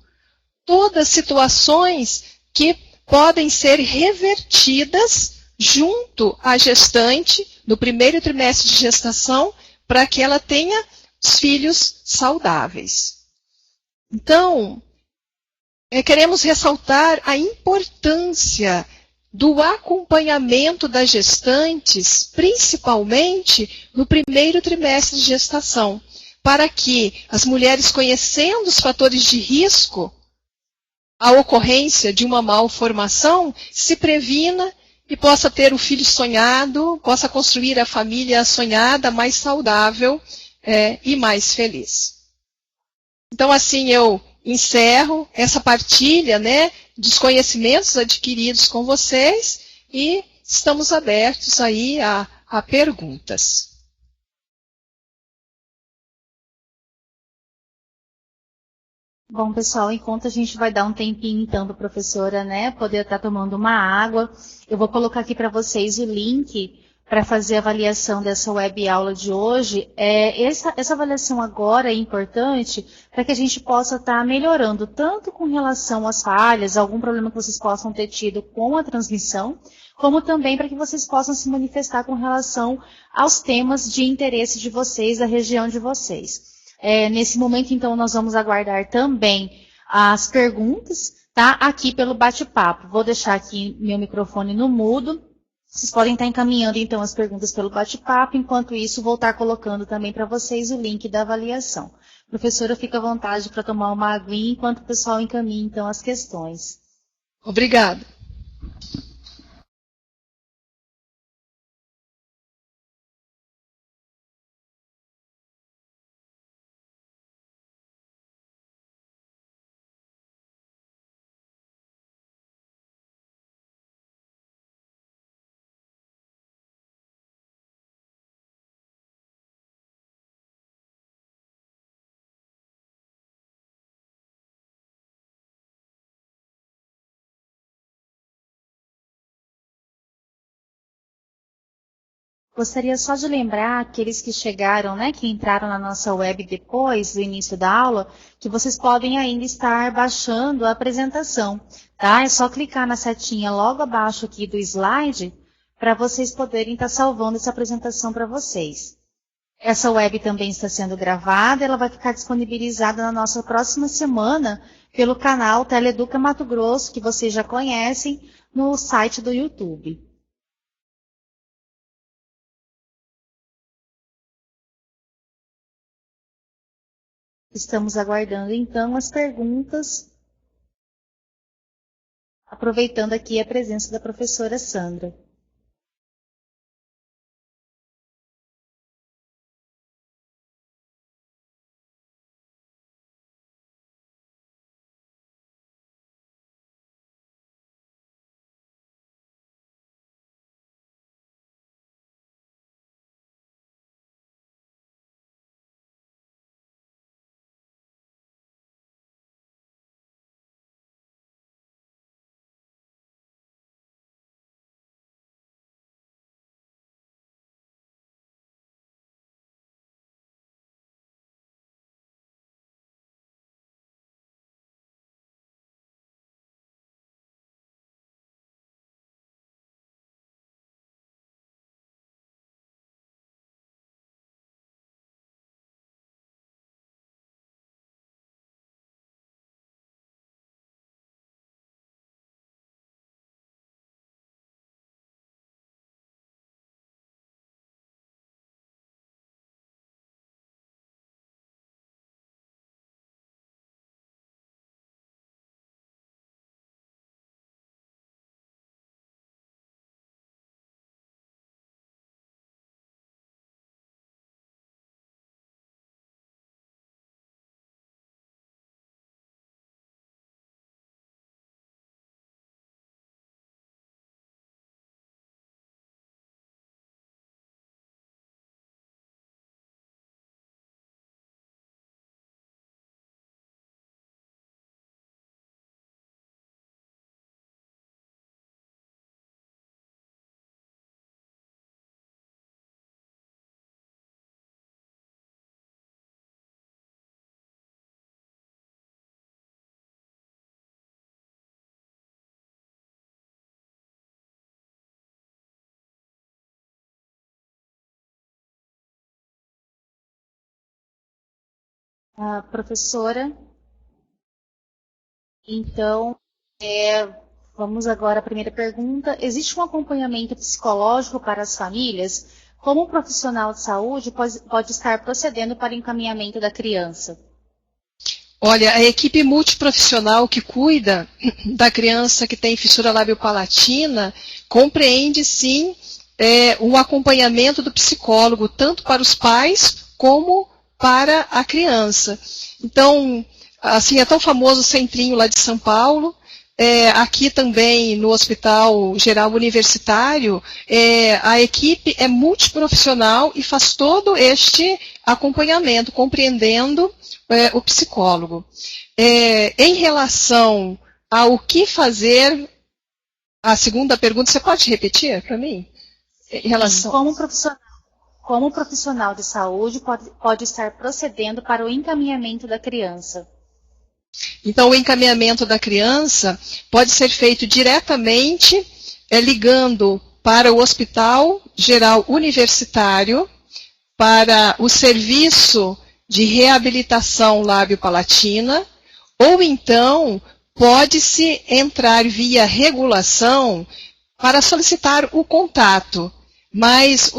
Todas situações que podem ser revertidas junto à gestante no primeiro trimestre de gestação para que ela tenha os filhos saudáveis. Então, queremos ressaltar a importância do acompanhamento das gestantes, principalmente no primeiro trimestre de gestação, para que as mulheres, conhecendo os fatores de risco, a ocorrência de uma malformação, se previna e possa ter o filho sonhado, possa construir a família sonhada, mais saudável e mais feliz. Então, assim, eu encerro essa partilha, né, dos conhecimentos adquiridos com vocês e estamos abertos aí a perguntas. Bom, pessoal, enquanto a gente vai dar um tempinho, então, para a professora, né, poder estar tomando uma água, eu vou colocar aqui para vocês o link para fazer a avaliação dessa web aula de hoje. Essa avaliação agora é importante para que a gente possa estar melhorando tanto com relação às falhas, algum problema que vocês possam ter tido com a transmissão, como também para que vocês possam se manifestar com relação aos temas de interesse de vocês, da região de vocês. Nesse momento, então, nós vamos aguardar também as perguntas, tá? Aqui pelo bate-papo. Vou deixar aqui meu microfone no mudo. Vocês podem estar encaminhando, então, as perguntas pelo bate-papo. Enquanto isso, vou estar colocando também para vocês o link da avaliação. Professora, fica à vontade para tomar uma aguinha enquanto o pessoal encaminha, então, as questões. Obrigada. Gostaria só de lembrar aqueles que chegaram, né, que entraram na nossa web depois do início da aula, que vocês podem ainda estar baixando a apresentação, tá? É só clicar na setinha logo abaixo aqui do slide, para vocês poderem estar salvando essa apresentação para vocês. Essa web também está sendo gravada, ela vai ficar disponibilizada na nossa próxima semana pelo canal Teleeduca Mato Grosso, que vocês já conhecem, no site do YouTube. Estamos aguardando, então, as perguntas, aproveitando aqui a presença da professora Sandra. Professora, então, vamos agora à primeira pergunta. Existe um acompanhamento psicológico para as famílias? Como um profissional de saúde pode estar procedendo para o encaminhamento da criança? Olha, a equipe multiprofissional que cuida da criança que tem fissura lábio-palatina compreende, sim, o acompanhamento do psicólogo, tanto para os pais como para a criança. Então, assim, é tão famoso o centrinho lá de São Paulo. Aqui também no Hospital Geral Universitário, a equipe é multiprofissional e faz todo este acompanhamento, compreendendo o psicólogo. Em relação ao que fazer, a segunda pergunta, você pode repetir para mim? Em relação... Como profissional de saúde pode estar procedendo para o encaminhamento da criança? Então, o encaminhamento da criança pode ser feito diretamente ligando para o Hospital Geral Universitário, para o Serviço de Reabilitação Lábio-Palatina, ou então pode-se entrar via regulação para solicitar o contato. Mas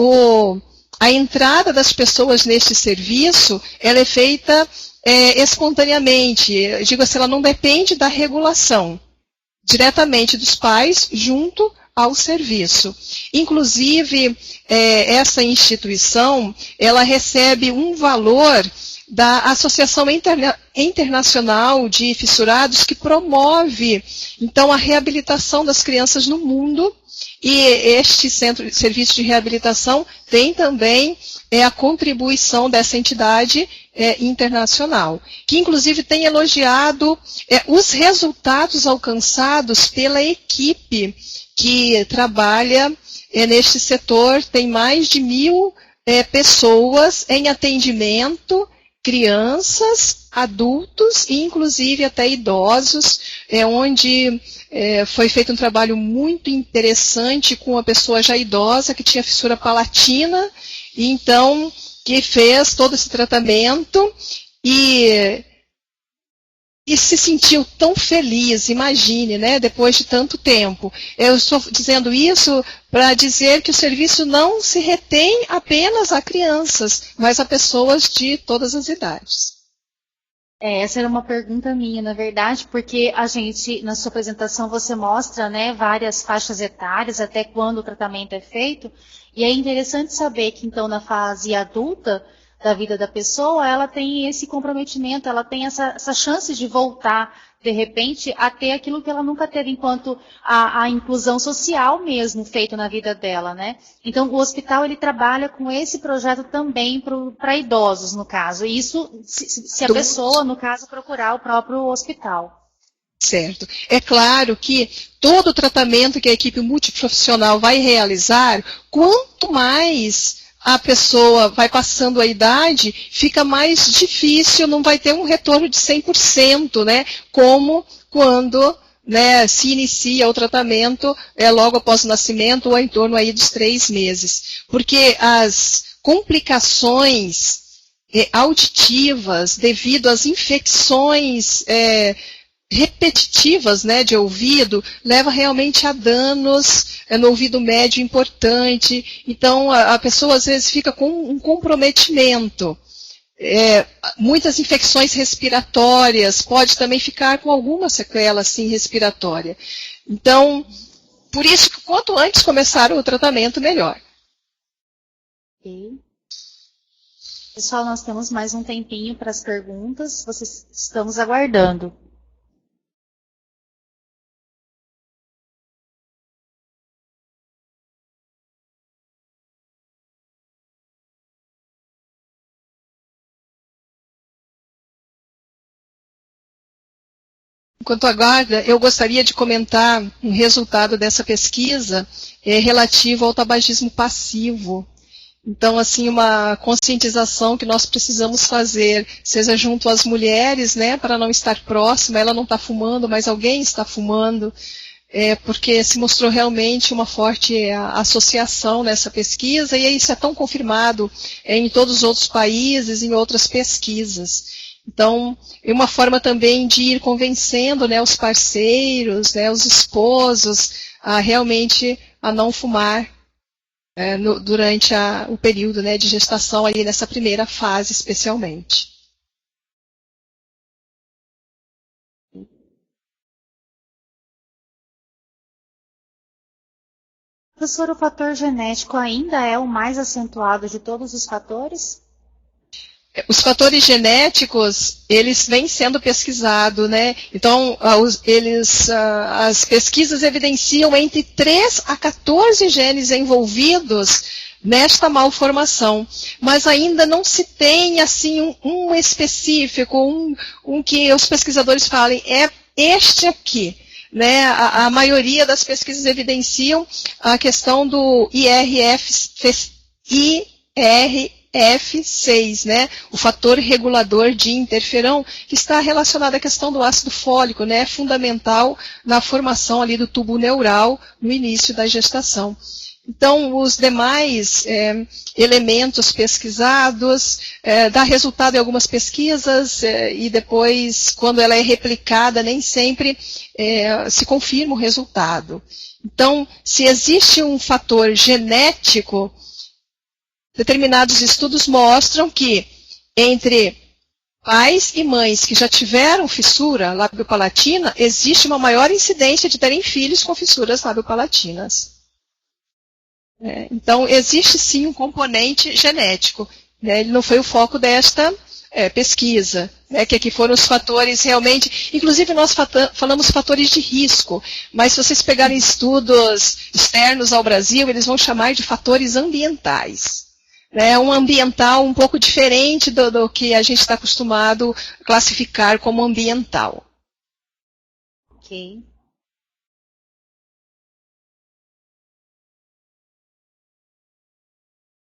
a entrada das pessoas neste serviço, ela é feita espontaneamente. Eu digo assim, ela não depende da regulação, diretamente dos pais junto ao serviço. Inclusive, essa instituição, ela recebe um valor da Associação Internacional de Fissurados, que promove, então, a reabilitação das crianças no mundo. E este serviço de reabilitação tem também a contribuição dessa entidade internacional, que inclusive tem elogiado os resultados alcançados pela equipe que trabalha neste setor. Tem mais de 1.000 pessoas em atendimento, crianças, adultos e inclusive até idosos, onde foi feito um trabalho muito interessante com uma pessoa já idosa que tinha fissura palatina, e então que fez todo esse tratamento e se sentiu tão feliz, imagine, né, depois de tanto tempo. Eu estou dizendo isso para dizer que o serviço não se retém apenas a crianças, mas a pessoas de todas as idades. Essa era uma pergunta minha, na verdade, porque a gente, na sua apresentação, você mostra, né, várias faixas etárias, até quando o tratamento é feito, e é interessante saber que, então, na fase adulta da vida da pessoa, ela tem esse comprometimento, ela tem essa chance de voltar, de repente, a ter aquilo que ela nunca teve, enquanto a inclusão social mesmo feita na vida dela, né? Então, o hospital, ele trabalha com esse projeto também para idosos, no caso. E isso, se a pessoa, no caso, procurar o próprio hospital. Certo. É claro que todo o tratamento que a equipe multiprofissional vai realizar, quanto mais a pessoa vai passando a idade, fica mais difícil, não vai ter um retorno de 100%, né? Como quando, né, se inicia o tratamento logo após o nascimento ou em torno aí dos 3 meses. Porque as complicações auditivas devido às infecções repetitivas, né, de ouvido, leva realmente a danos no ouvido médio importante. Então, a pessoa às vezes fica com um comprometimento. Muitas infecções respiratórias, pode também ficar com alguma sequela assim, respiratória. Então, por isso que quanto antes começar o tratamento, melhor. Ok. Pessoal, nós temos mais um tempinho para as perguntas, estamos aguardando. Enquanto aguarda, eu gostaria de comentar um resultado dessa pesquisa relativo ao tabagismo passivo. Então, assim, uma conscientização que nós precisamos fazer, seja junto às mulheres, né, para não estar próxima, ela não está fumando, mas alguém está fumando, porque se mostrou realmente uma forte associação nessa pesquisa, e isso é tão confirmado em todos os outros países, em outras pesquisas. Então, é uma forma também de ir convencendo, né, os parceiros, né, os esposos, a realmente a não fumar durante o período, né, de gestação, ali nessa primeira fase especialmente. Professor, o fator genético ainda é o mais acentuado de todos os fatores? Os fatores genéticos, eles vêm sendo pesquisados, né? Então, as pesquisas evidenciam entre 3 a 14 genes envolvidos nesta malformação, mas ainda não se tem, assim, um específico, um que os pesquisadores falem, é este aqui. Né, a maioria das pesquisas evidenciam a questão do IRF6, né, o fator regulador de interferão, que está relacionado à questão do ácido fólico, né, fundamental na formação ali do tubo neural no início da gestação. Então, os demais elementos pesquisados, dá resultado em algumas pesquisas e depois, quando ela é replicada, nem sempre se confirma o resultado. Então, se existe um fator genético, determinados estudos mostram que entre pais e mães que já tiveram fissura labiopalatina, existe uma maior incidência de terem filhos com fissuras labiopalatinas. Então, existe sim um componente genético. Né? Ele não foi o foco desta pesquisa, né? Que aqui foram os fatores realmente... Inclusive, nós falamos fatores de risco, mas se vocês pegarem estudos externos ao Brasil, eles vão chamar de fatores ambientais. Né? Um ambiental um pouco diferente do que a gente está acostumado a classificar como ambiental. Ok.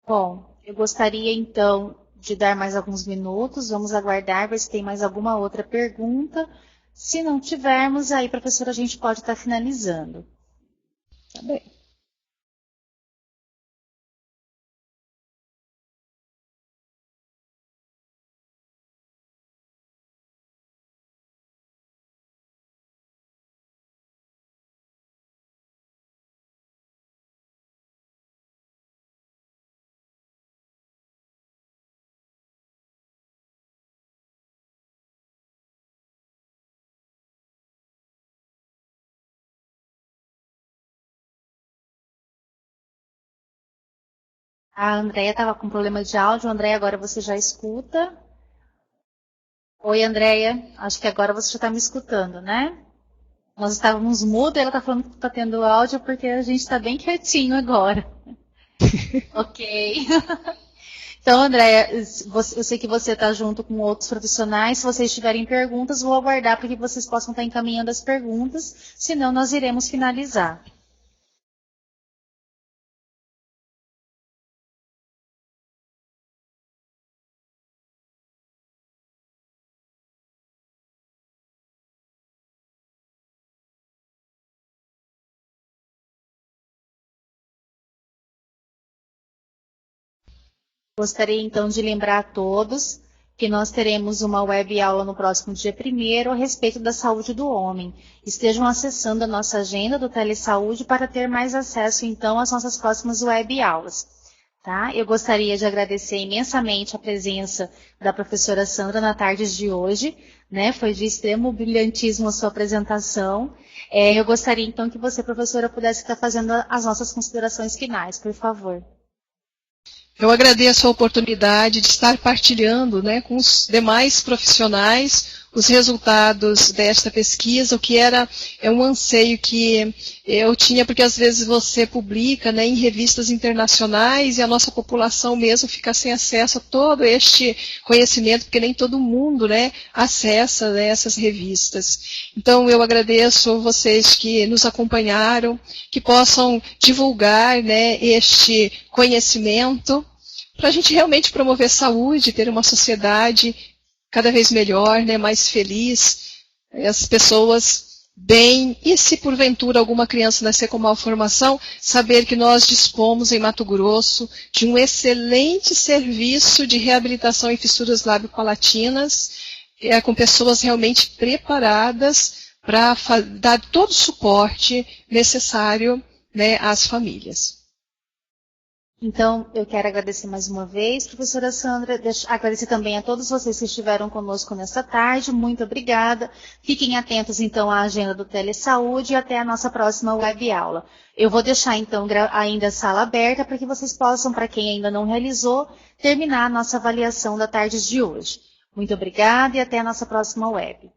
Bom, eu gostaria então de dar mais alguns minutos, vamos aguardar, ver se tem mais alguma outra pergunta. Se não tivermos, aí, professora, a gente pode estar finalizando. Tá bem. A Andréia estava com problema de áudio. Andréia, agora você já escuta. Oi, Andréia. Acho que agora você já está me escutando, né? Nós estávamos mudos e ela está falando que está tendo áudio porque a gente está bem quietinho agora. Ok. Então, Andréia, eu sei que você está junto com outros profissionais. Se vocês tiverem perguntas, vou aguardar para que vocês possam estar encaminhando as perguntas. Senão, nós iremos finalizar. Gostaria então de lembrar a todos que nós teremos uma web aula no próximo dia 1º a respeito da saúde do homem. Estejam acessando a nossa agenda do Telesaúde para ter mais acesso então às nossas próximas web aulas. Tá? Eu gostaria de agradecer imensamente a presença da professora Sandra na tarde de hoje, né? Foi de extremo brilhantismo a sua apresentação. Eu gostaria então que você, professora, pudesse estar fazendo as nossas considerações finais, por favor. Eu agradeço a oportunidade de estar partilhando, né, com os demais profissionais os resultados desta pesquisa, o que é um anseio que eu tinha, porque às vezes você publica, né, em revistas internacionais e a nossa população mesmo fica sem acesso a todo este conhecimento, porque nem todo mundo, né, acessa, né, essas revistas. Então eu agradeço vocês que nos acompanharam, que possam divulgar, né, este conhecimento para a gente realmente promover saúde, ter uma sociedade cada vez melhor, né, mais feliz, as pessoas bem, e se porventura alguma criança nascer com malformação, saber que nós dispomos em Mato Grosso de um excelente serviço de reabilitação em fissuras labiopalatinas, com pessoas realmente preparadas para dar todo o suporte necessário, né, às famílias. Então, eu quero agradecer mais uma vez, professora Sandra, agradecer também a todos vocês que estiveram conosco nesta tarde, muito obrigada. Fiquem atentos, então, à agenda do Telesaúde e até a nossa próxima web aula. Eu vou deixar, então, ainda a sala aberta para que vocês possam, para quem ainda não realizou, terminar a nossa avaliação da tarde de hoje. Muito obrigada e até a nossa próxima web.